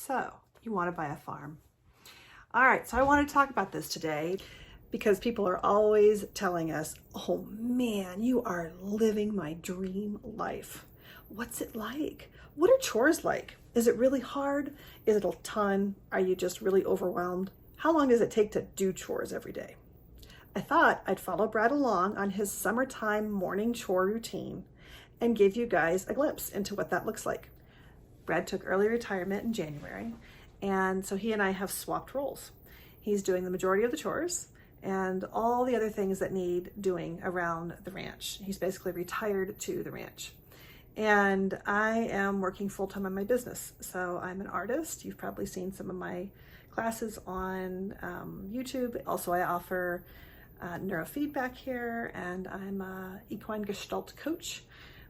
So you want to buy a farm. All right, so I want to talk about this today because people are always telling us, oh man, you are living my dream life. What's it like? What are chores like? Is it really hard? Is it a ton? Are you just really overwhelmed? How long does it take to do chores every day? I thought I'd follow Brad along on his summertime morning chore routine and give you guys a glimpse into what that looks like. Brad took early retirement in January, and so he and I have swapped roles. He's doing the majority of the chores and all the other things that need doing around the ranch. He's basically retired to the ranch. And I am working full-time on my business. So I'm an artist. You've probably seen some of my classes on YouTube. Also, I offer neurofeedback here, and I'm a equine gestalt coach,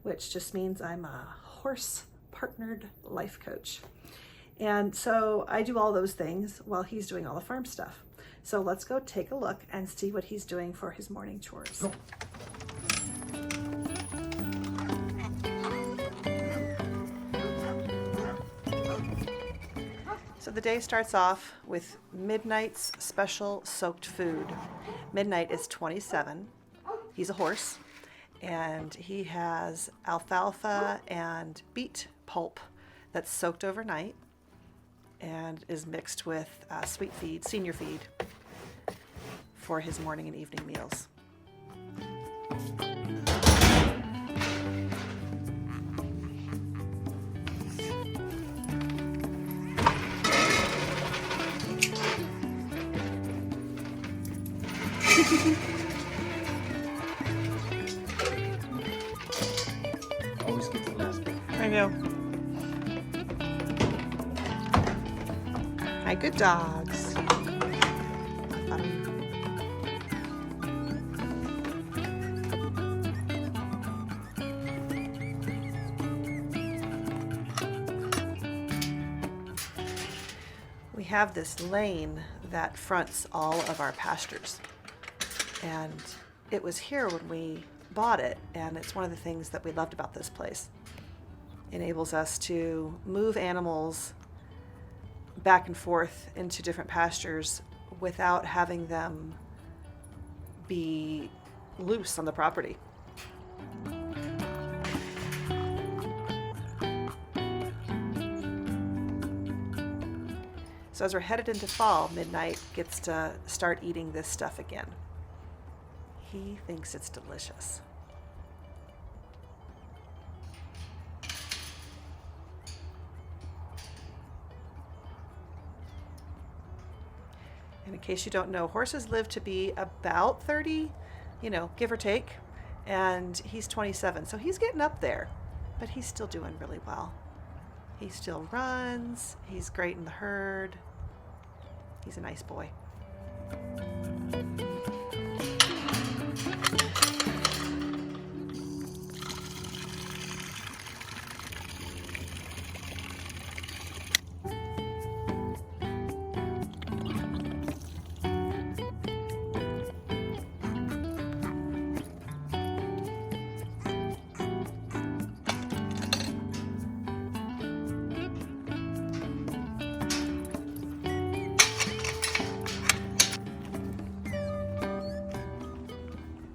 which just means I'm a horse partnered life coach. And so I do all those things while he's doing all the farm stuff. So let's go take a look and see what he's doing for his morning chores. Go. So the day starts off with Midnight's special soaked food. Midnight is 27. He's a horse, and he has alfalfa and beet pulp that's soaked overnight and is mixed with sweet feed, senior feed, for his morning and evening meals. Always get the last. I know. Hi, good dogs. We have this lane that fronts all of our pastures, and it was here when we bought it, and it's one of the things that we loved about this place. It enables us to move animals back and forth into different pastures without having them be loose on the property. So as we're headed into fall, Midnight gets to start eating this stuff again. He thinks it's delicious. And in case you don't know, horses live to be about 30, give or take, and he's 27, so he's getting up there, but he's still doing really well. He still runs, he's great in the herd, he's a nice boy.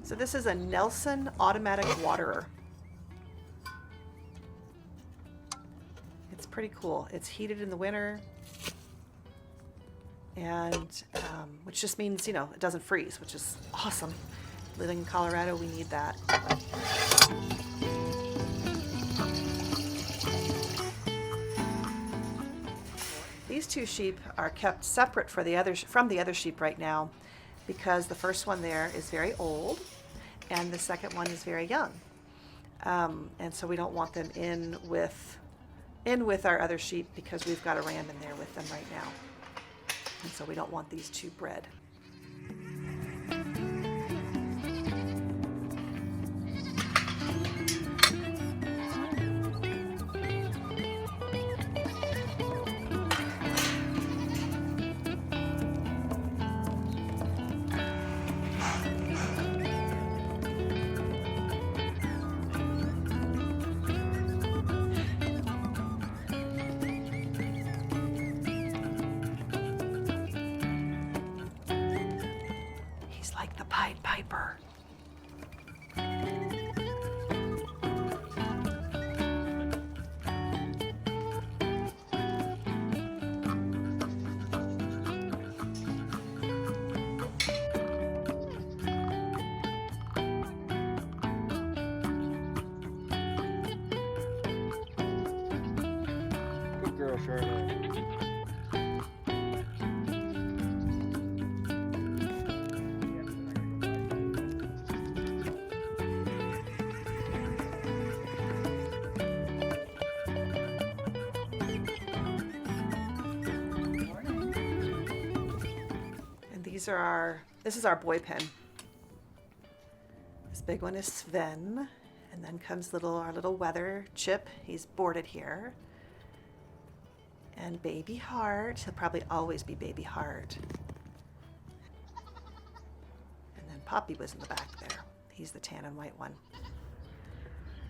So this is a Nelson automatic waterer. It's pretty cool. It's heated in the winter, and which just means, it doesn't freeze, which is awesome. Living in Colorado, we need that. These two sheep are kept separate from the other sheep right now because the first one there is very old and the second one is very young. And so we don't want them in with our other sheep because we've got a ram in there with them right now. And so we don't want these two bred. Piper. Good girl, Charlotte. And this is our boy pen. This big one is Sven, and then comes our little weather Chip. He's boarded here. And Baby Heart, he'll probably always be Baby Heart. And then Poppy was in the back there. He's the tan and white one.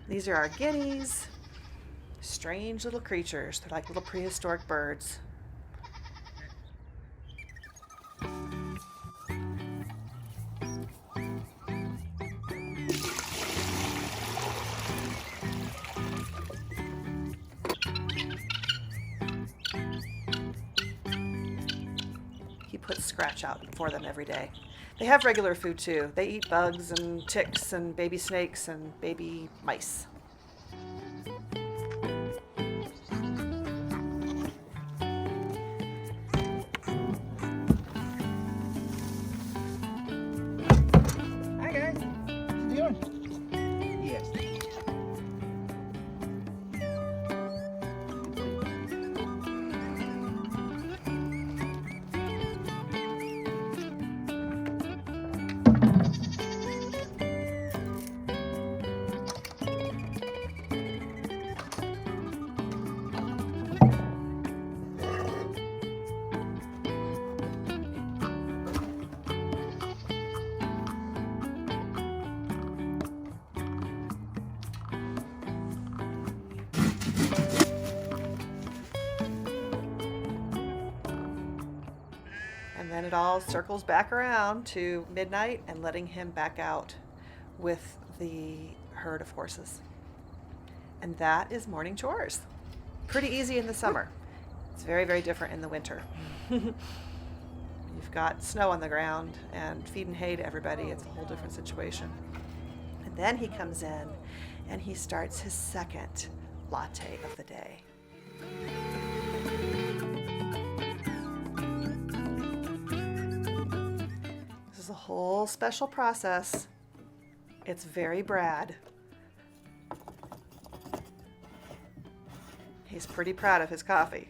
These are our guineas. Strange little creatures. They're like little prehistoric birds. He puts scratch out for them every day. They have regular food too. They eat bugs and ticks and baby snakes and baby mice. Hi guys, what you doing? Yes. And then it all circles back around to midnight and letting him back out with the herd of horses. And that is morning chores. Pretty easy in the summer. It's very, very different in the winter. You've got snow on the ground and feeding hay to everybody. It's a whole different situation. And then he comes in and he starts his second latte of the day. This is a whole special process. It's very Brad. He's pretty proud of his coffee.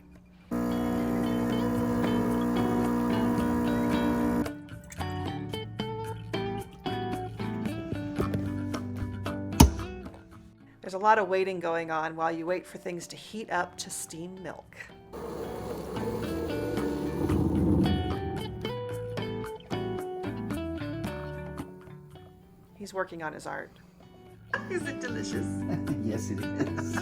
There's a lot of waiting going on while you wait for things to heat up to steam milk. He's working on his art. Is it delicious? Yes, it is.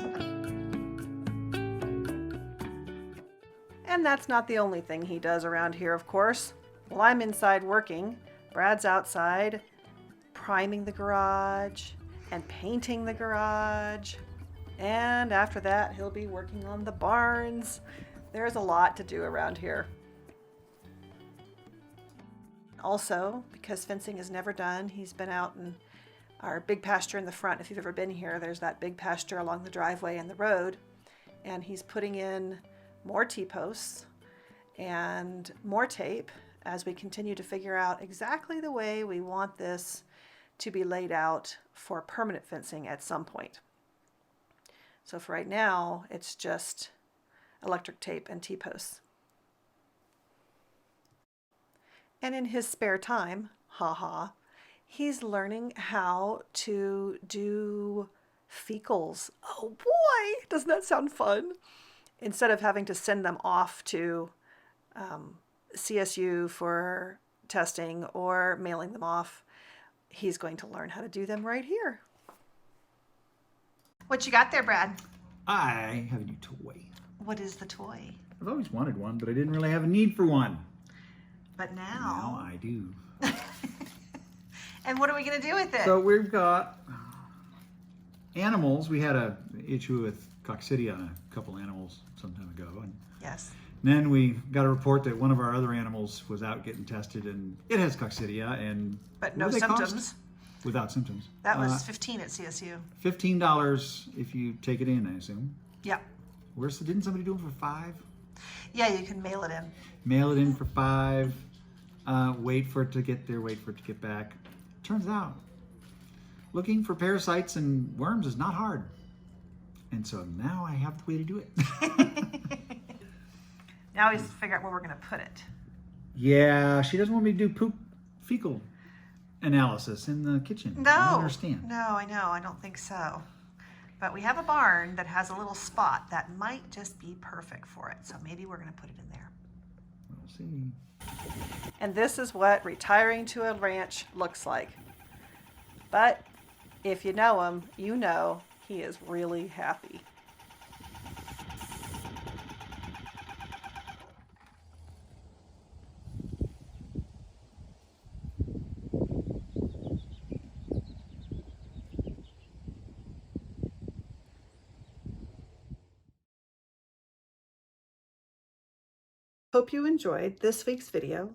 And that's not the only thing he does around here, of course. While I'm inside working, Brad's outside priming the garage and painting the garage. And after that, he'll be working on the barns. There's a lot to do around here. Also, because fencing is never done, he's been out in our big pasture in the front. If you've ever been here, there's that big pasture along the driveway and the road. And he's putting in more T-posts and more tape as we continue to figure out exactly the way we want this to be laid out for permanent fencing at some point. So for right now, it's just electric tape and T-posts. And in his spare time, he's learning how to do fecals. Oh boy, doesn't that sound fun? Instead of having to send them off to CSU for testing or mailing them off, he's going to learn how to do them right here. What you got there, Brad? I have a new toy. What is the toy? I've always wanted one, but I didn't really have a need for one. But Now I do. And what are we going to do with it? So we've got animals. We had an issue with coccidia on a couple animals some time ago. And Yes. then we got a report that one of our other animals was out getting tested and it has coccidia. But what no do they cost? symptoms. Without symptoms. That was 15 at CSU. $15 if you take it in, I assume. Yeah. Didn't somebody do it for $5? Yeah, you can mail it in. Mail it in for $5. Wait for it to get there. Wait for it to get back. Turns out, looking for parasites and worms is not hard. And so now I have the way to do it. Now we have to figure out where we're going to put it. Yeah, she doesn't want me to do fecal analysis in the kitchen. No. I don't understand. No, I know. I don't think so. But we have a barn that has a little spot that might just be perfect for it. So maybe we're going to put it in there. We'll see. And this is what retiring to a ranch looks like. But if you know him, you know he is really happy. Hope you enjoyed this week's video.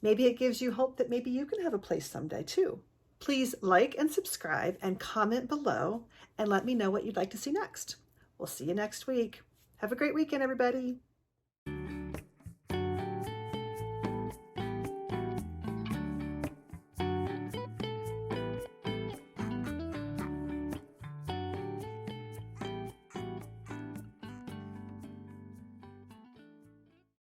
Maybe it gives you hope that maybe you can have a place someday too. Please like and subscribe and comment below and let me know what you'd like to see next. We'll see you next week. Have a great weekend, everybody.